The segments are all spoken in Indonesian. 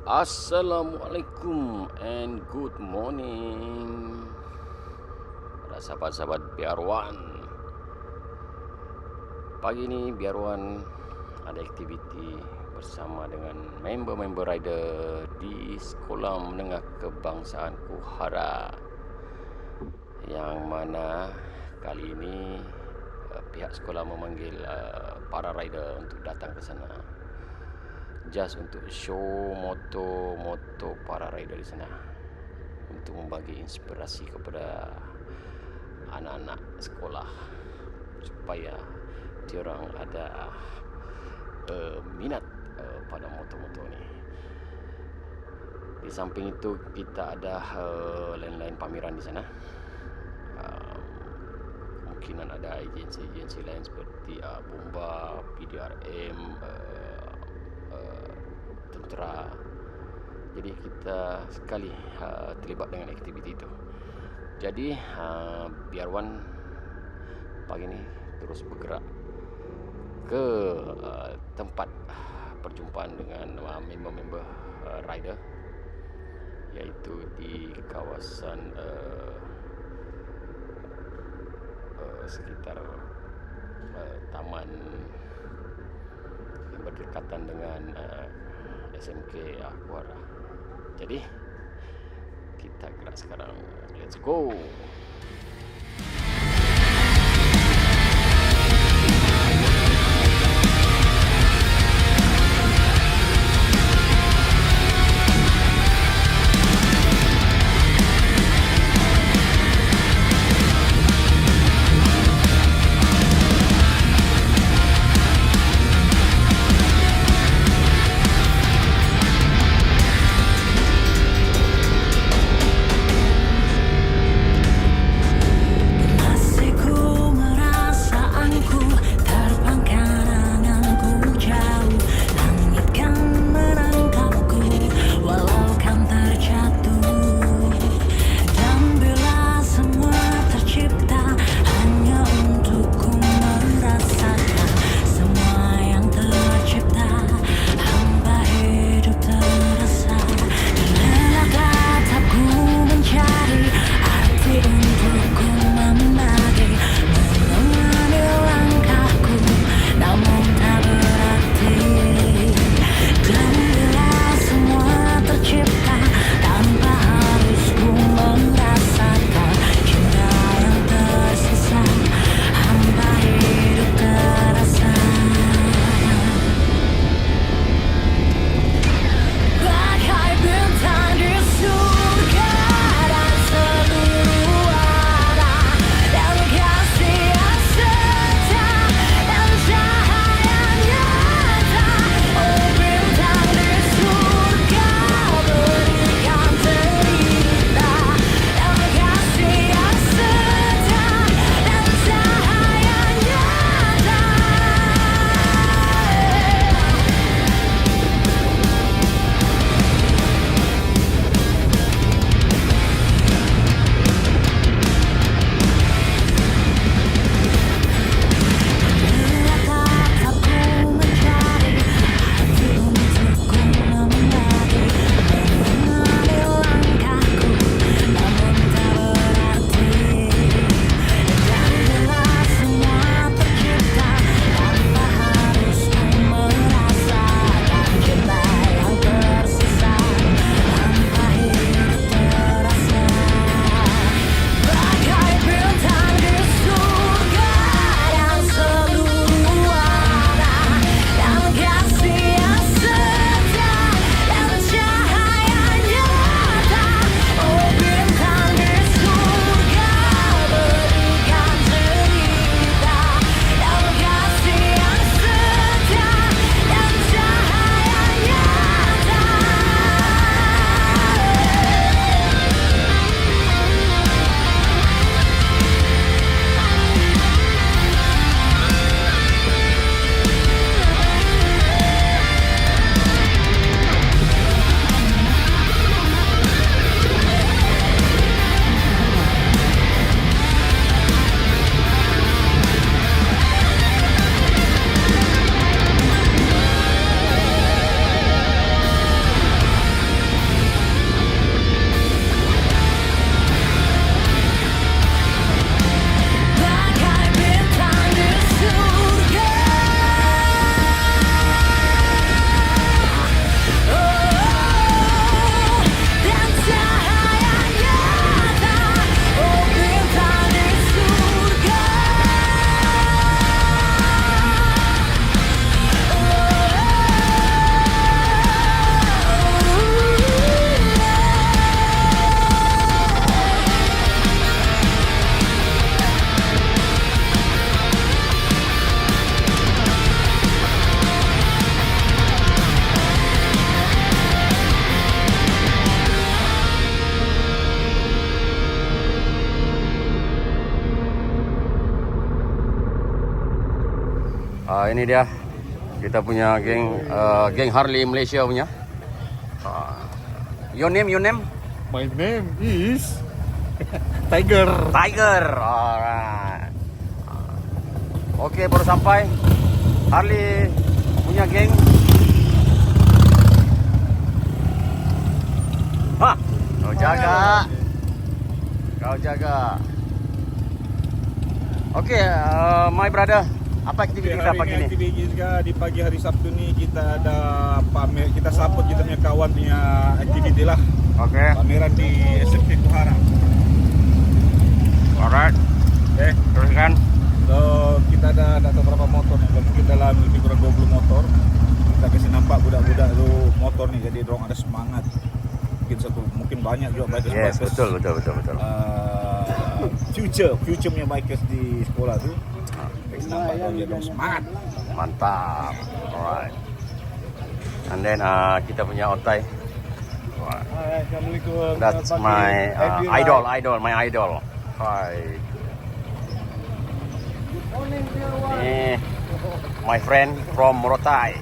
Assalamualaikum and good morning para sahabat-sahabat biaruan. Pagi ini biaruan ada aktiviti bersama dengan member-member rider di Sekolah Menengah Kebangsaan Kuhara, yang mana kali ini pihak sekolah memanggil para rider untuk datang ke sana, just untuk show moto para rider di sana, untuk membagi inspirasi kepada anak-anak sekolah supaya diorang ada minat pada moto-moto ini. Di samping itu kita ada lain-lain pameran di sana. Kemungkinan ada agensi-agensi lain seperti Bomba, PDRM, tentera. Jadi kita sekali terlibat dengan aktiviti itu. Jadi biarwan pagi ini terus bergerak ke tempat perjumpaan dengan member-member rider, iaitu di kawasan sekitar taman yang berdekatan dengan SMK Kuhara. Jadi kita gerak sekarang. Let's go. Ini dia kita punya geng Harley Malaysia punya. Your name? My name is Tiger. Alright. Oke, baru sampai Harley punya geng. Kau jaga. Oke, my brother, apa aktiviti kita pagi ni? Di pagi hari Sabtu ni kita ada pamer, kita support kita punya kawan punya aktiviti lah. Oke. Pameran di SMK Kuhara. Alright. Teruskan. So, kita ada beberapa motor nih, mungkin dalam lebih kurang 20 motor. Kita kasih nampak budak-budak tu motor ni, jadi dorong ada semangat. Mungkin banyak juga bikers. Yes, betul. Future punya bikers di sekolah tu. Kasih nampak dorong semangat. Mantap. Alright. And then kita punya Otai. Assalamualaikum. That's my idol, my idol. Hi. My friend from Morotai.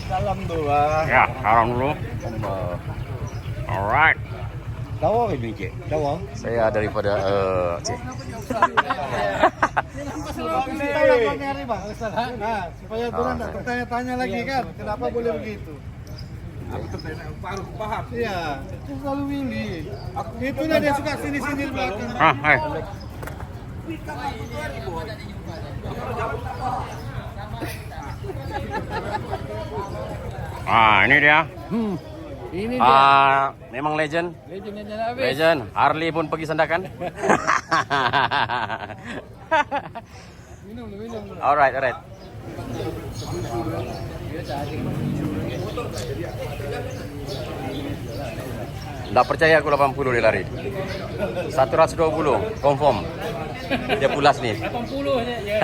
Salam dulu lah. Ya, salam dulu. Alright. Tahu ini Cik? Tahu? Saya daripada Cik. Supaya tuan tak bertanya-tanya lagi kan, kenapa boleh begitu? Aku paham. Iya, itu selalu Willy. Itulah dia suka sini-sini di belakang. Hai. Ini dia. Ini dia. Memang legend. Legend. Legend. Harley pun pergi sandakan. Minum. Alright. Tak percaya aku 80 dia lari. 120 confirm. Dia pulas ni. 80 je.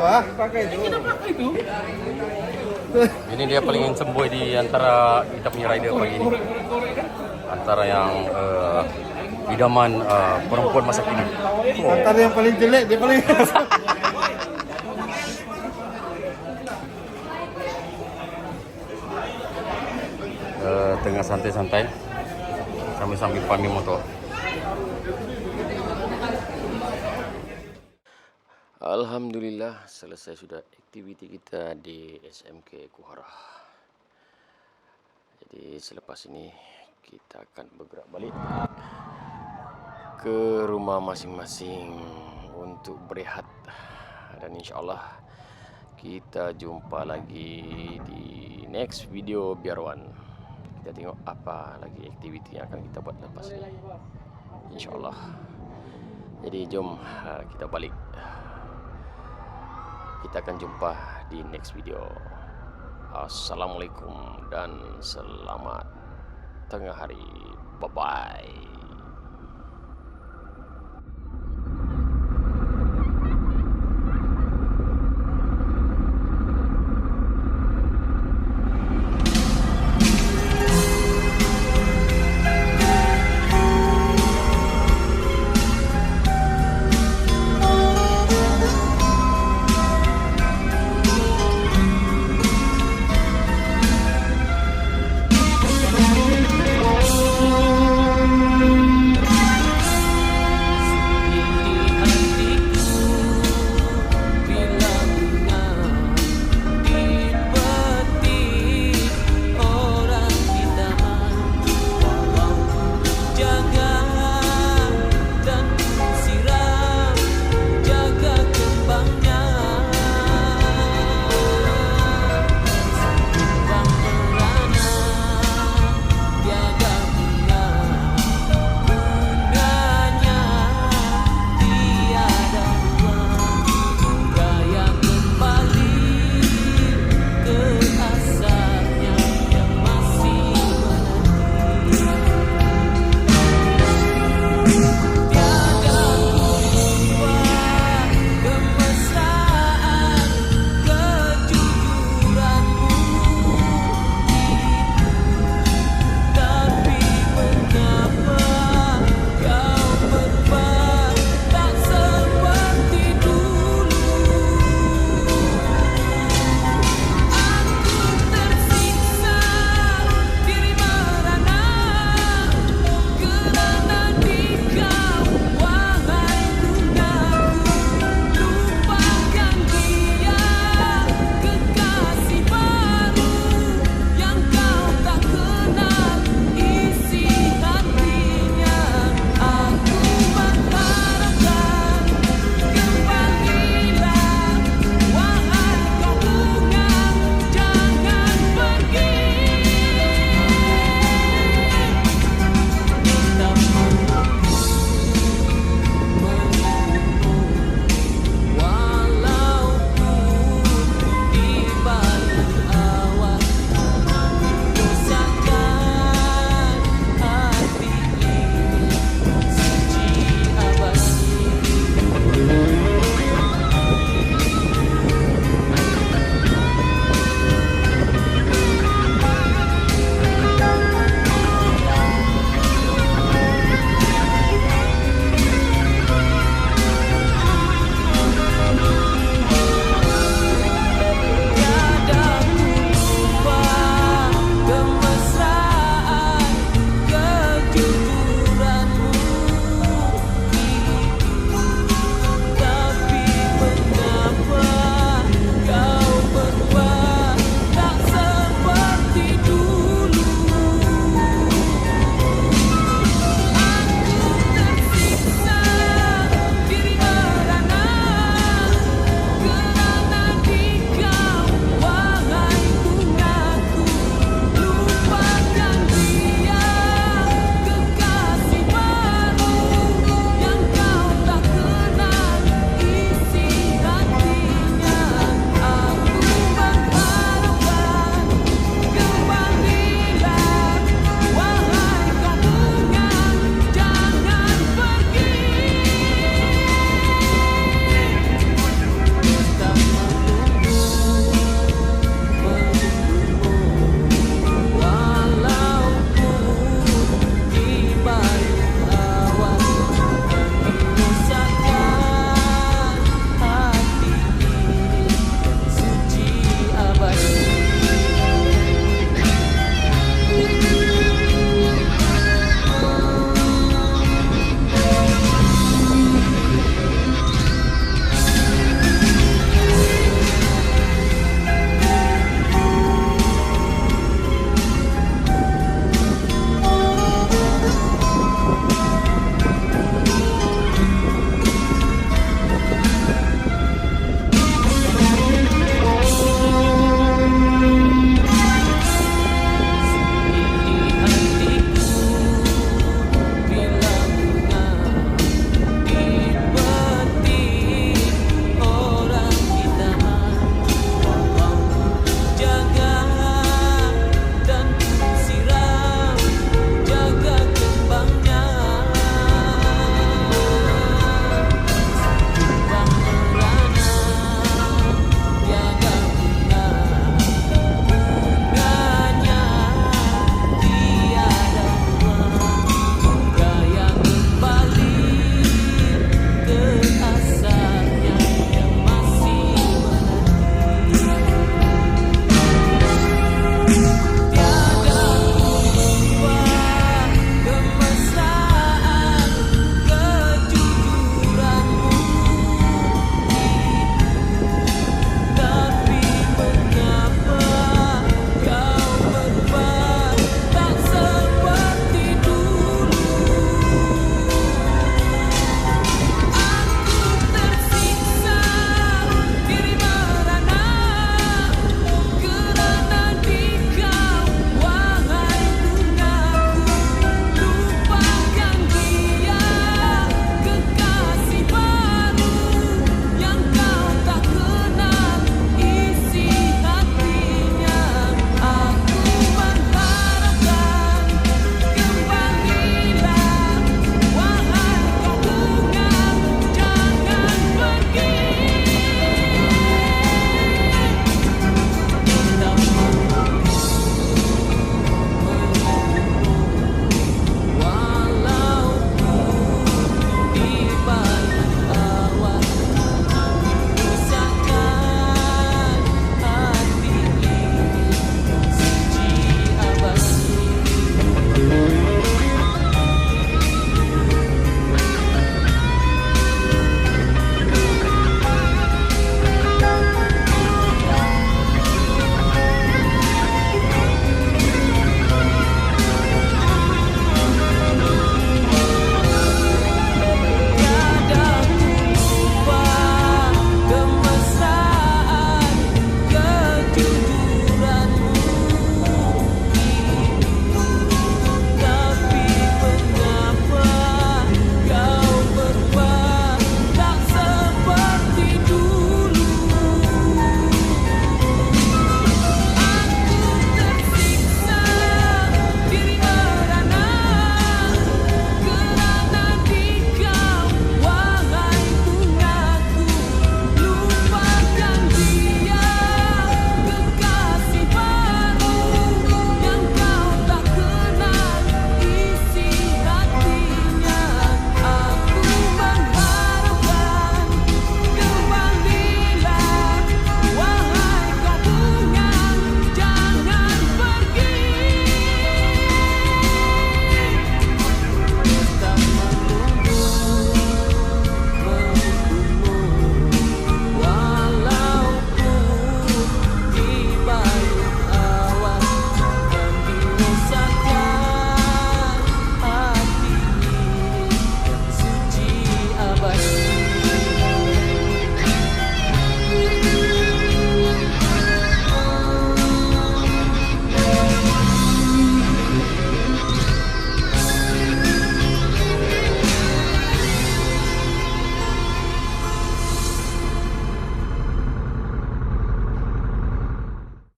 ah. Ini dia paling semboy di antara kita punya rider pagi ini. Antara yang idaman perempuan masa kini. Antara yang paling jelek dia paling. Tengah santai-santai sambil pamir motor. Alhamdulillah selesai sudah aktiviti kita di SMK Kuhara. Jadi selepas ini kita akan bergerak balik ke rumah masing-masing untuk berehat, dan insyaallah kita jumpa lagi di next video biarwan. Kita tengok apa lagi aktiviti yang akan kita buat lepas ini, insyaallah. Jadi jom kita balik. Kita akan jumpa di next video. Assalamualaikum dan selamat tengah hari. Bye-bye.